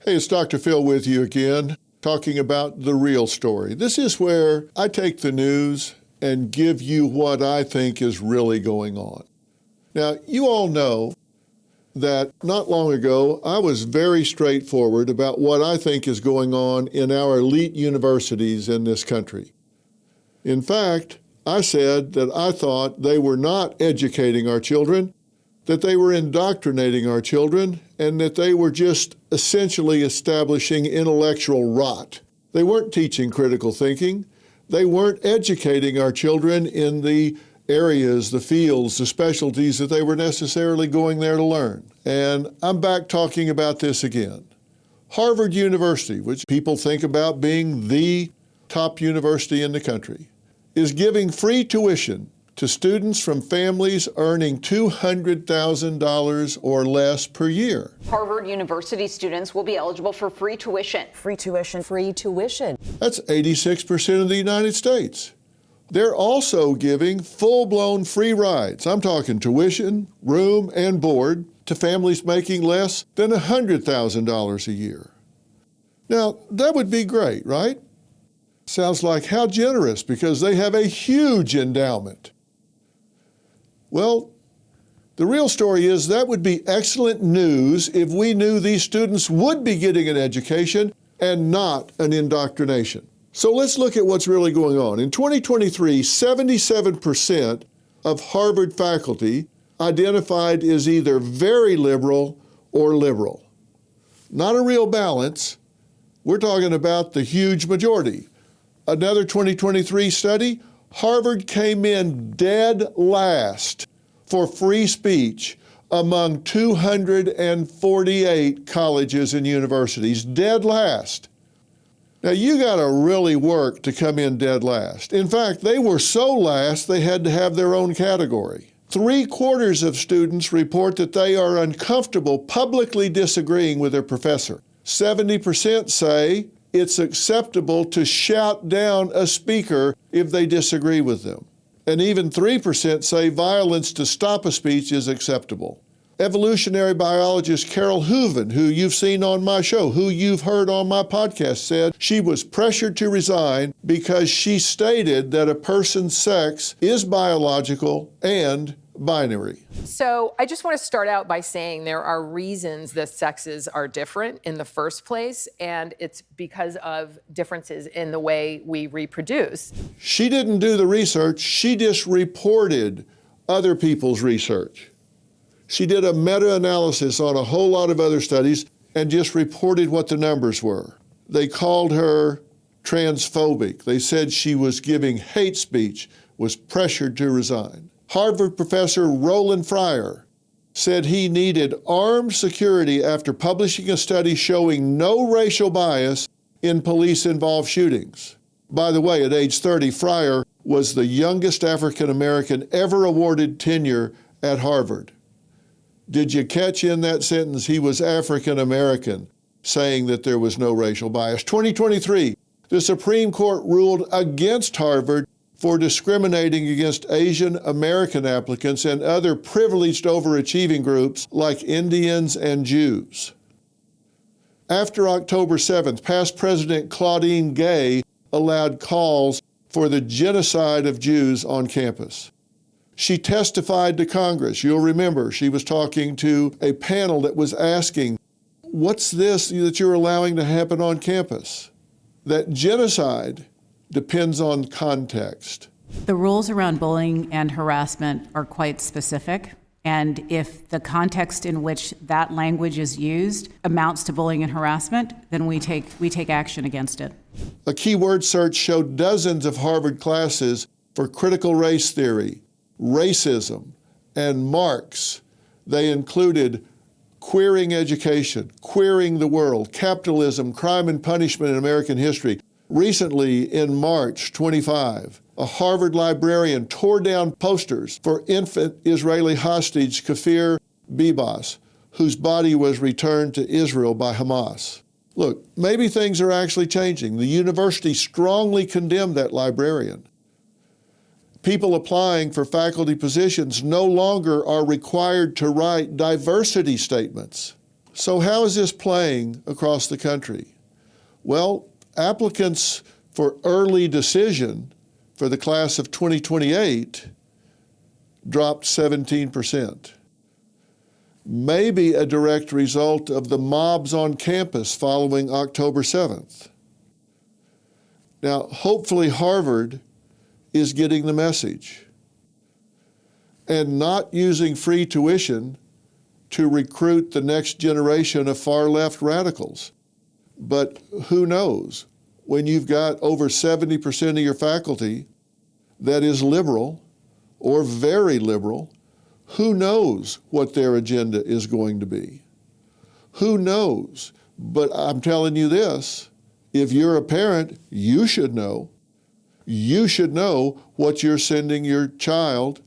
Hey, it's Dr. Phil with you again, talking about the real story. This is where I take the news and give you what I think is really going on. Now, you all know that not long ago, I was very straightforward about what I think is going on in our elite universities in this country. In fact, I said that I thought they were not educating our children, that they were indoctrinating our children, and that they were just essentially establishing intellectual rot. They weren't teaching critical thinking. They weren't educating our children in the areas, the fields, the specialties that they were necessarily going there to learn. And I'm back talking about this again. Harvard University, which people think about being the top university in the country, is giving free tuition to students from families earning $200,000 or less per year. Harvard University students will be eligible for free tuition. Free tuition, free tuition. That's 86% of the United States. They're also giving full-blown free rides. I'm talking tuition, room, and board to families making less than $100,000 a year. Now, that would be great, right? Sounds like how generous, because they have a huge endowment. Well, the real story is that would be excellent news if we knew these students would be getting an education and not an indoctrination. So let's look at what's really going on. In 2023, 77% of Harvard faculty identified as either very liberal or liberal. Not a real balance. We're talking about the huge majority. Another 2023 study, Harvard came in dead last for free speech among 248 colleges and universities, dead last. Now, you got to really work to come in dead last. In fact, they were so last, they had to have their own category. 3/4 of students report that they are uncomfortable publicly disagreeing with their professor. 70% say it's acceptable to shout down a speaker if they disagree with them. And even 3% say violence to stop a speech is acceptable. Evolutionary biologist Carol Hooven, who you've seen on my show, who you've heard on my podcast, said she was pressured to resign because she stated that a person's sex is biological and binary. So I just want to start out by saying there are reasons the sexes are different in the first place, and it's because of differences in the way we reproduce. She didn't do the research, she just reported other people's research. She did a meta-analysis on a whole lot of other studies and just reported what the numbers were. They called her transphobic. They said she was giving hate speech, was pressured to resign. Harvard professor Roland Fryer said he needed armed security after publishing a study showing no racial bias in police-involved shootings. By the way, at age 30, Fryer was the youngest African American ever awarded tenure at Harvard. Did you catch in that sentence? He was African American, saying that there was no racial bias. 2023, the Supreme Court ruled against Harvard for discriminating against Asian American applicants and other privileged overachieving groups like Indians and Jews. After October 7th, past President Claudine Gay allowed calls for the genocide of Jews on campus. She testified to Congress. You'll remember she was talking to a panel that was asking, what's this that you're allowing to happen on campus? That genocide depends on context. The rules around bullying and harassment are quite specific. And if the context in which that language is used amounts to bullying and harassment, then we take action against it. A keyword search showed dozens of Harvard classes for critical race theory, racism, and Marx. They included queering education, queering the world, capitalism, crime and punishment in American history. Recently, in March 25, a Harvard librarian tore down posters for infant Israeli hostage Kfir Bibas, whose body was returned to Israel by Hamas. Look, maybe things are actually changing. The university strongly condemned that librarian. People applying for faculty positions no longer are required to write diversity statements. So how is this playing across the country? Well, applicants for early decision for the class of 2028 dropped 17%. Maybe a direct result of the mobs on campus following October 7th. Now, hopefully Harvard is getting the message and not using free tuition to recruit the next generation of far-left radicals. But who knows? When you've got over 70% of your faculty that is liberal or very liberal, who knows what their agenda is going to be? Who knows? But I'm telling you this, if you're a parent, you should know. You should know what you're sending your child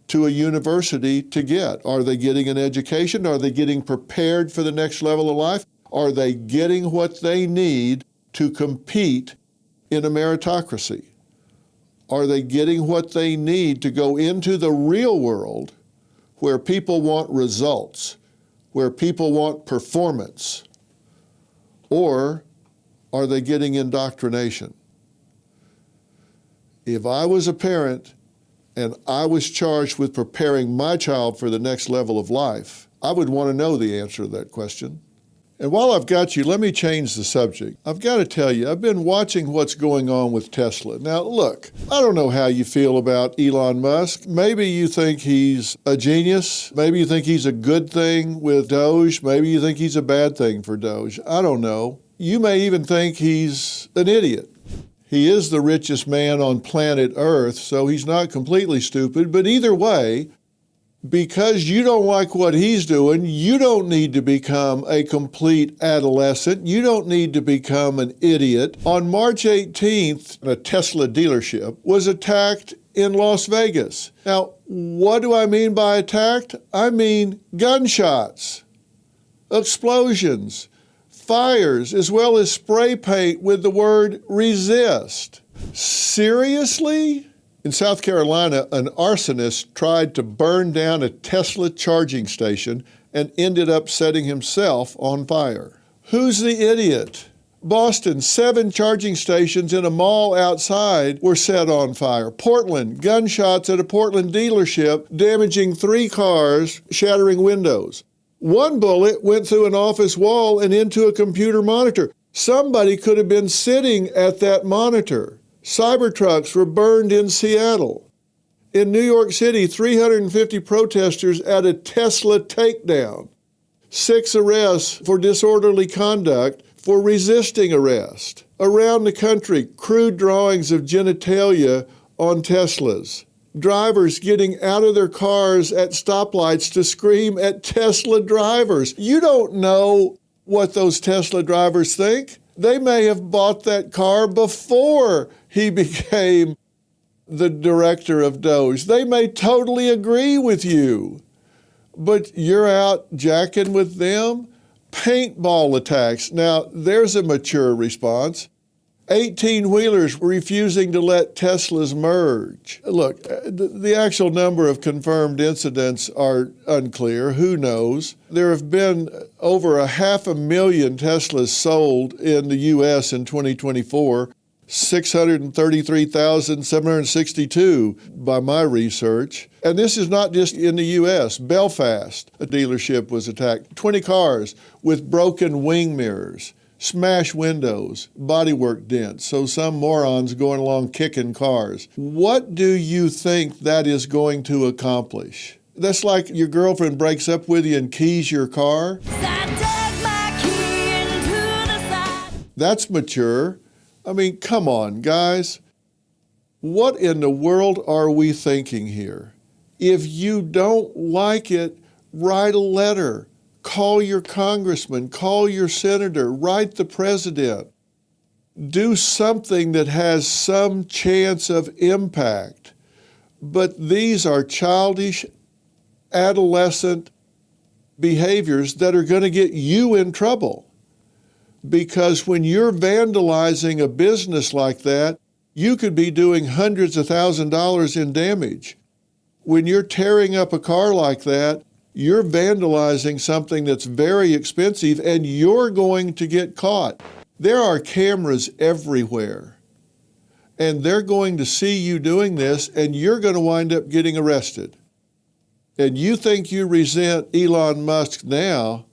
to a university to get. Are they getting an education? Are they getting prepared for the next level of life? Are they getting what they need to compete in a meritocracy? Are they getting what they need to go into the real world where people want results, where people want performance? Or are they getting indoctrination? If I was a parent and I was charged with preparing my child for the next level of life, I would want to know the answer to that question. And while I've got you, let me change the subject. I've got to tell you, I've been watching what's going on with Tesla. Now, look, I don't know how you feel about Elon Musk. Maybe you think he's a genius. Maybe you think he's a good thing with Doge. Maybe you think he's a bad thing for Doge. I don't know. You may even think he's an idiot. He is the richest man on planet Earth, so he's not completely stupid. But either way, because you don't like what he's doing, you don't need to become a complete adolescent. You don't need to become an idiot. On March 18th, a Tesla dealership was attacked in Las Vegas. Now, what do I mean by attacked? I mean gunshots, explosions, fires, as well as spray paint with the word resist. Seriously? In South Carolina, an arsonist tried to burn down a Tesla charging station and ended up setting himself on fire. Who's the idiot? Boston, 7 charging stations in a mall outside were set on fire. Portland, gunshots at a Portland dealership, damaging 3 cars, shattering windows. 1 bullet went through an office wall and into a computer monitor. Somebody could have been sitting at that monitor. Cybertrucks were burned in Seattle. In New York City, 350 protesters at a Tesla takedown. 6 arrests for disorderly conduct for resisting arrest. Around the country, crude drawings of genitalia on Teslas. Drivers getting out of their cars at stoplights to scream at Tesla drivers. You don't know what those Tesla drivers think. They may have bought that car before he became the director of Doge. They may totally agree with you, but you're out jacking with them? Paintball attacks. Now, there's a mature response. 18-wheelers refusing to let Teslas merge. Look, the actual number of confirmed incidents are unclear. Who knows? There have been over 500,000 Teslas sold in the U.S. in 2024, 633,762 by my research. And this is not just in the U.S. Belfast, a dealership was attacked. 20 cars with broken wing mirrors, smashed windows, bodywork dents, so some morons going along kicking cars. What do you think that is going to accomplish? That's like your girlfriend breaks up with you and keys your car. That's mature. I mean, come on, guys. What in the world are we thinking here? If you don't like it, write a letter. Call your congressman, call your senator, write the president. Do something that has some chance of impact. But these are childish, adolescent behaviors that are going to get you in trouble. Because when you're vandalizing a business like that, you could be doing hundreds of thousands of dollars in damage. When you're tearing up a car like that, You're vandalizing something that's very expensive and you're going to get caught. There are cameras everywhere and they're going to see you doing this and you're going to wind up getting arrested. And you think you resent Elon Musk now,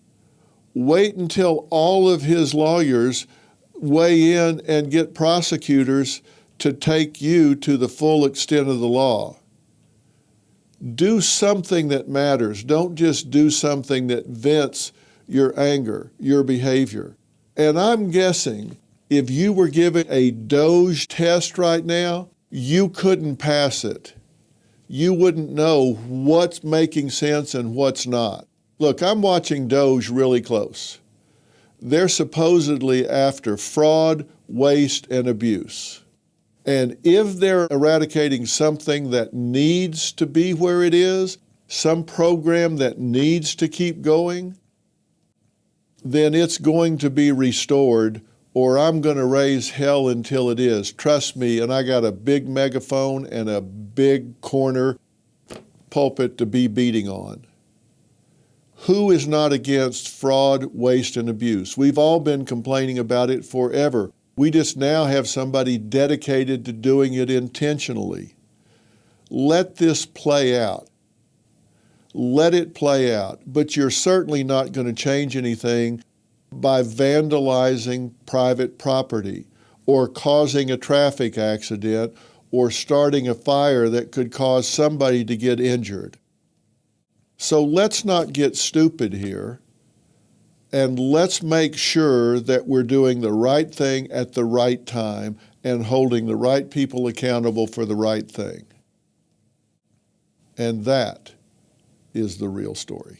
wait until all of his lawyers weigh in and get prosecutors to take you to the full extent of the law. Do something that matters. Don't just do something that vents your anger, your behavior. And I'm guessing if you were given a Doge test right now, you couldn't pass it. You wouldn't know what's making sense and what's not. Look, I'm watching Doge really close. They're supposedly after fraud, waste, and abuse. And if they're eradicating something that needs to be where it is, some program that needs to keep going, then it's going to be restored, or I'm going to raise hell until it is. Trust me, and I got a big megaphone and a big corner pulpit to be beating on. Who is not against fraud, waste, and abuse? We've all been complaining about it forever. We just now have somebody dedicated to doing it intentionally. Let this play out. Let it play out. But you're certainly not going to change anything by vandalizing private property or causing a traffic accident or starting a fire that could cause somebody to get injured. So let's not get stupid here. And let's make sure that we're doing the right thing at the right time and holding the right people accountable for the right thing. And that is the real story.